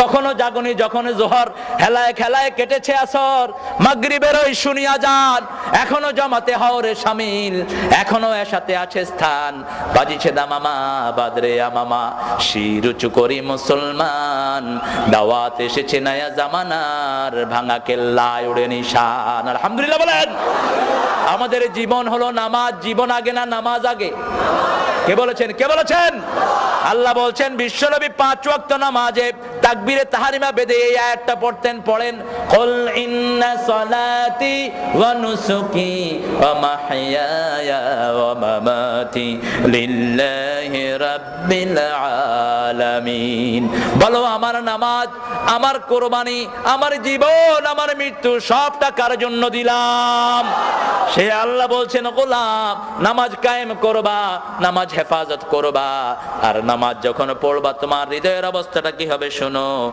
তখনও জাগনি, যখন জোহর হেলায় খেলায় কেটেছে আসর, মাগরিবের ওই শুনিয়া যান, এখনো জামাতে হওরে শামিল, এখনো এসাতে আছে স্থান, বাজিছে দামামা বাদরে আমামা, শির উঁচু করি মুসলমান, দাওয়াত এসেছে নয়া জামানার, ভাঙা কেল্লায় উড়ে নিশান। আলহামদুলিল্লাহ বলেন। আমাদের জীবন হলো নামাজ। জীবন আগে না নামাজ আগে? কে বলেছেন? কে বলেছেন? আল্লাহ বলছেন বিশ্বনবী 5 ওয়াক্ত নামাজে তাকবীরে তাহরিমা বেঁধে এই আয়াতটা পড়তেন। পড়েন, কুল ইন্না সলাতি ওয়া নুসুকি ওয়া মাহইয়ায়া ওয়া মামাতি লিল্লাহি রাব্বিল আলামিন। বলো, আমার নামাজ, আমার কুরবানি, আমার জীবন, আমার মৃত্যু সবটা কার জন্য দিলাম? সে আল্লাহ বলছেন, গোলাম নামাজ কায়েম করবা, নামাজ হেফাজত করবা, আর নামাজ যখন পড়বা তোমার হৃদয়ের অবস্থাটা কি হবে শোনো।